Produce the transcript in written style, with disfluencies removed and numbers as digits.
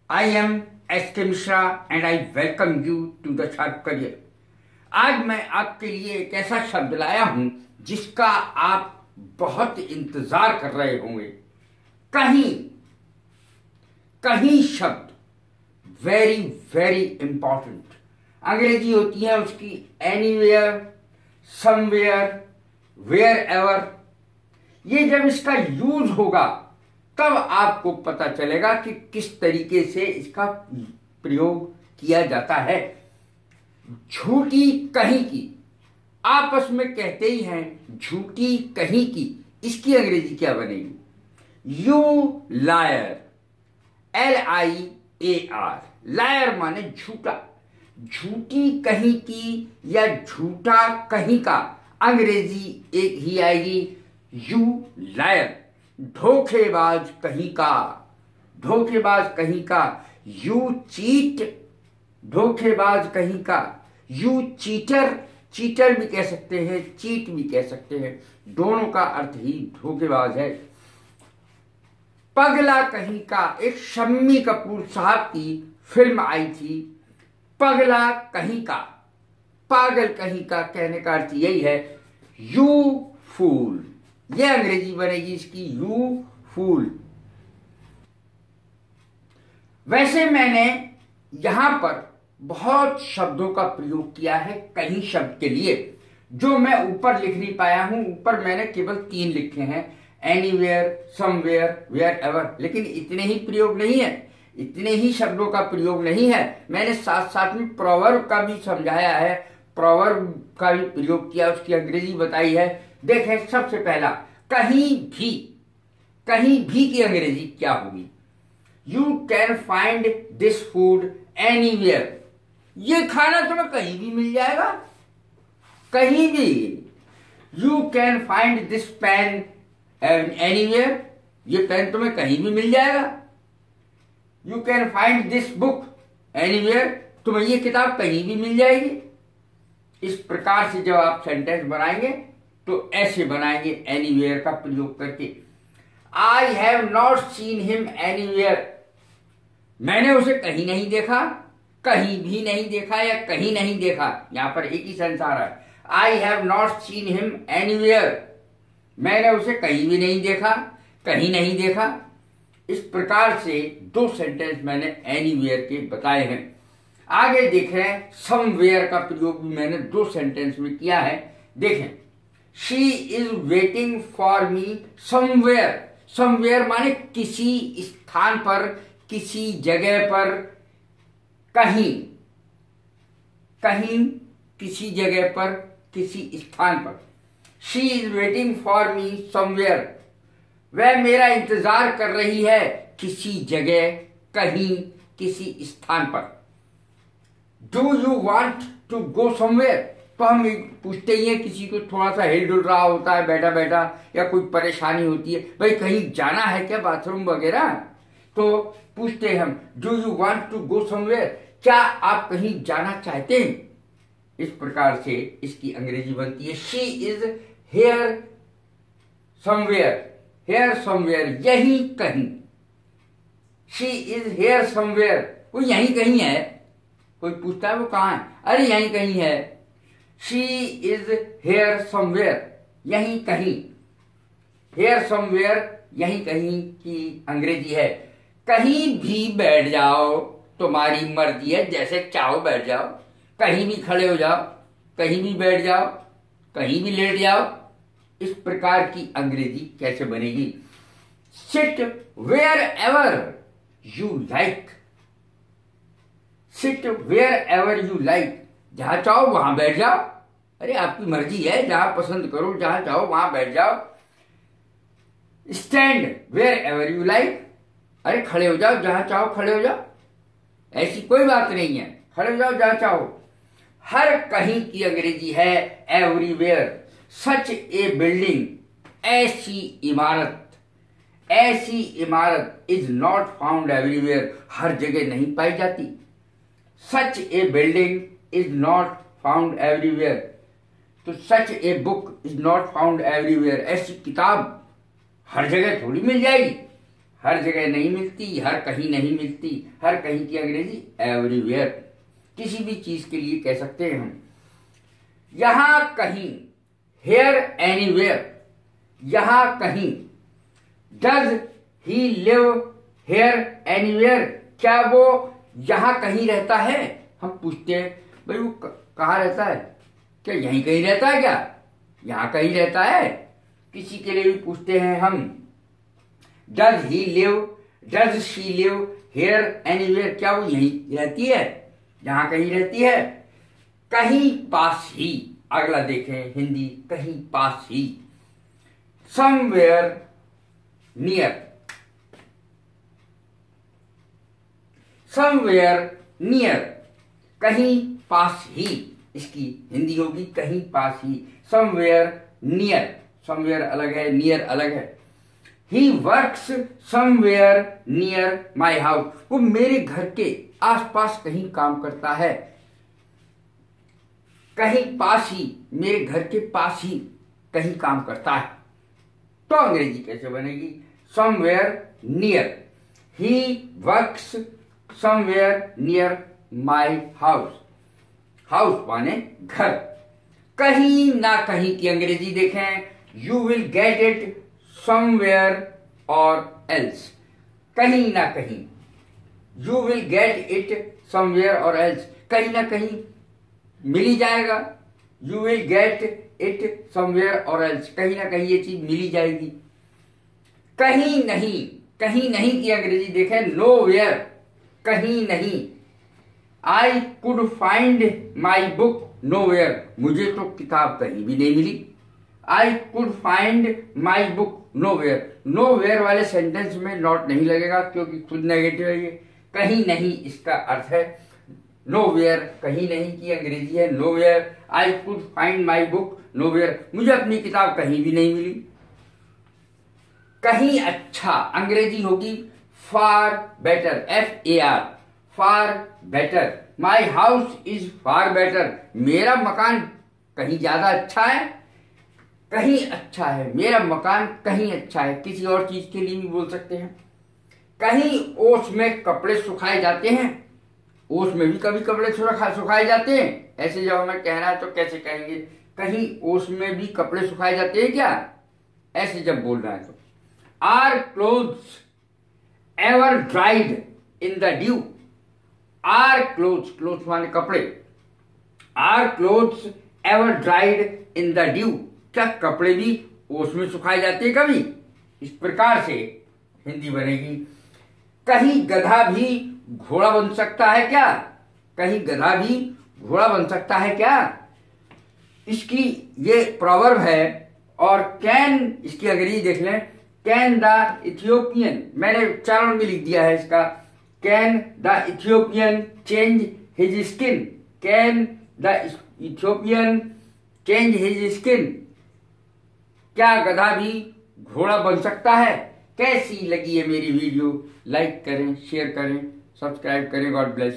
I am S.K. Mishra and I welcome you to the Sharp Career। आज मैं आपके लिए एक ऐसा शब्द लाया हूं जिसका आप बहुत इंतजार कर रहे होंगे। कहीं कहीं शब्द वेरी वेरी इंपॉर्टेंट। अंग्रेजी होती है उसकी एनीवेयर, समवेयर, वेयर एवर। ये जब इसका यूज होगा तब आपको पता चलेगा कि किस तरीके से इसका प्रयोग किया जाता है। झूठी कहीं की, आपस में कहते ही हैं झूठी कहीं की, इसकी अंग्रेजी क्या बनेगी? You lawyer, LIAR। लायर माने झूठा। झूठी कहीं की या झूठा कहीं का अंग्रेजी एक ही आएगी, यू लायर। धोखेबाज कहीं का, धोखेबाज कहीं का, यू चीट। धोखेबाज कहीं का, यू चीटर। चीटर भी कह सकते हैं, चीट भी कह सकते हैं, दोनों का अर्थ ही धोखेबाज है। पगला कहीं का, एक शम्मी कपूर साहब की फिल्म आई थी, पगला कहीं का। पागल कहीं का कहने का अर्थ यही है, यू फूल। यह अंग्रेजी बनेगी इसकी, यू फूल। वैसे मैंने यहां पर बहुत शब्दों का प्रयोग किया है कहीं शब्द के लिए, जो मैं ऊपर लिख नहीं पाया हूं। ऊपर मैंने केवल 3 लिखे हैं, एनीवेयर, समवेयर, वेयर एवर। लेकिन इतने ही प्रयोग नहीं है, इतने ही शब्दों का प्रयोग नहीं है। मैंने साथ साथ में प्रोवर्ब का भी समझाया है, प्रोवर्ब का भी प्रयोग किया, उसकी अंग्रेजी बताई है। देखें, सबसे पहला कहीं भी। कहीं भी की अंग्रेजी क्या होगी? You can find this food anywhere. ये खाना तुम्हें कहीं भी मिल जाएगा, कहीं भी। You can find this pen anywhere. ये पेन तुम्हें कहीं भी मिल जाएगा। You can find this book anywhere. तुम्हें ये किताब कहीं भी मिल जाएगी। इस प्रकार से जब आप सेंटेंस बनाएंगे तो ऐसे बनाएंगे एनीवेयर का प्रयोग करके। I have not seen him anywhere. मैंने उसे कहीं नहीं देखा, कहीं भी नहीं देखा या कहीं नहीं देखा। यहां पर एक ही सेंस आ रहा है, I have not seen him anywhere. मैंने उसे कहीं भी नहीं देखा, कहीं नहीं देखा। इस प्रकार से 2 सेंटेंस मैंने एनीवेयर के बताए हैं। आगे देख रहे हैं, समवेयर का प्रयोग भी मैंने 2 सेंटेंस में किया है। देखें, she is waiting for me somewhere. Somewhere माने किसी स्थान पर, किसी जगह पर, कहीं कहीं, किसी जगह पर, किसी स्थान पर। She is waiting for me somewhere. वह मेरा इंतजार कर रही है किसी जगह, कहीं, किसी स्थान पर। Do you want to go somewhere? तो हम पूछते ही हैं, किसी को थोड़ा सा हिल डुल रहा होता है बैठा बैठा, या कोई परेशानी होती है, भाई कहीं जाना है क्या, बाथरूम वगैरह, तो पूछते हैं हम, do you want to go somewhere? क्या आप कहीं जाना चाहते हैं? इस प्रकार से इसकी अंग्रेजी बनती है, she is here somewhere. Hair somewhere, यही कहीं। शी इज हेयर समवेयर, वो यहीं कहीं है। कोई पूछता है वो कहां है, अरे यहीं कहीं है। शी इज हेयर समवेयर, यहीं कहीं। हेयर समवेयर, यहीं कहीं की अंग्रेजी है, कहीं भी बैठ जाओ, तुम्हारी मर्जी है, जैसे चाहो बैठ जाओ। कहीं भी खड़े हो जाओ, कहीं भी बैठ जाओ, कहीं भी लेट जाओ। इस प्रकार की अंग्रेजी कैसे बनेगी? Sit wherever you like. Sit wherever you like, जहां चाहो वहां बैठ जाओ। अरे आपकी मर्जी है, जहां पसंद करो, जहां चाहो वहां बैठ जाओ। Stand wherever you like. अरे खड़े हो जाओ, जहां चाहो खड़े हो जाओ, ऐसी कोई बात नहीं है, खड़े हो जाओ जहां चाहो। हर कहीं की अंग्रेजी है एवरीवेयर। सच ए बिल्डिंग, ऐसी इमारत। ऐसी इमारत इज नॉट फाउंड एवरीवेयर, हर जगह नहीं पाई जाती। Such a building is not found everywhere. तो such a book is not found everywhere, ऐसी किताब हर जगह थोड़ी मिल जाएगी। हर जगह नहीं मिलती, हर कहीं नहीं मिलती। हर कहीं की अंग्रेजी एवरीवेयर। किसी भी चीज के लिए कह सकते हैं हम। यहां कहीं, हेयर एनीवेयर, यहां कहीं। Does he live here anywhere, क्या वो यहां कहीं रहता है? हम पूछते हैं भाई वो कहाँ रहता है, क्या यहीं कहीं रहता है, क्या यहां कहीं रहता है? किसी के लिए भी पूछते हैं हम, does he live, does she live here anywhere, क्या वो यहीं रहती है, यहां कहीं रहती है? कहीं पास ही, अगला देखें हिंदी, कहीं पास ही। समवेयर नियर, समवेयर नियर, कहीं पास ही। इसकी हिंदी होगी कहीं पास ही, समवेयर नियर। समवेयर अलग है, नियर अलग है। He works somewhere near my house, वो मेरे घर के आसपास कहीं काम करता है। कहीं पास ही, मेरे घर के पास ही कहीं काम करता है। तो अंग्रेजी कैसे बनेगी? Somewhere near, he works somewhere near my house. House माने घर। कहीं ना कहीं की अंग्रेजी देखें, you will get it somewhere और एल्स। कहीं ना कहीं, you will get it somewhere और एल्स, कहीं ना कहीं मिल ही जाएगा। You will get it somewhere और एल्स, कहीं ना कहीं ये चीज मिल ही जाएगी। कहीं नहीं, कहीं नहीं की अंग्रेजी देखें, नो वेयर, कहीं नहीं। I could find my book nowhere, मुझे तो किताब कहीं भी नहीं मिली। I could find my book nowhere, nowhere वाले सेंटेंस में नॉट नहीं लगेगा क्योंकि खुद नेगेटिव है ये। कहीं नहीं इसका अर्थ है नो वेयर, कहीं नहीं की अंग्रेजी है nowhere. I could find my book nowhere, मुझे अपनी किताब कहीं भी नहीं मिली। कहीं अच्छा, अंग्रेजी होगी far better, FAR, far better. My house is far better, मेरा मकान कहीं ज्यादा अच्छा है। कहीं अच्छा है, मेरा मकान कहीं अच्छा है, किसी और चीज के लिए भी बोल सकते हैं। कहीं ओस में कपड़े सुखाए जाते हैं, ओस में भी कभी कपड़े सुखाए जाते हैं। ऐसे जब हमें कहना है तो कैसे कहेंगे, कहीं ओस में भी कपड़े सुखाए जाते हैं क्या, ऐसे जब बोल रहा है तो। Are clothes ever dried in the dew, are clothes, clothes माने कपड़े, are clothes ever dried in the dew, क्या कपड़े भी ओस में सुखाए जाते हैं कभी? इस प्रकार से हिंदी बनेगी। कहीं गधा भी घोड़ा बन सकता है क्या, कहीं गधा भी घोड़ा बन सकता है क्या? इसकी ये प्रोवर्ब है। और कैन, इसकी अंग्रेजी देख लें, कैन द इथियोपियन, मैंने उच्चारण में लिख दिया है इसका, can the Ethiopian change his skin, can the Ethiopian change his skin, क्या गधा भी घोड़ा बन सकता है? कैसी लगी है मेरी वीडियो? लाइक करें, शेयर करें, सब्सक्राइब करें। God bless.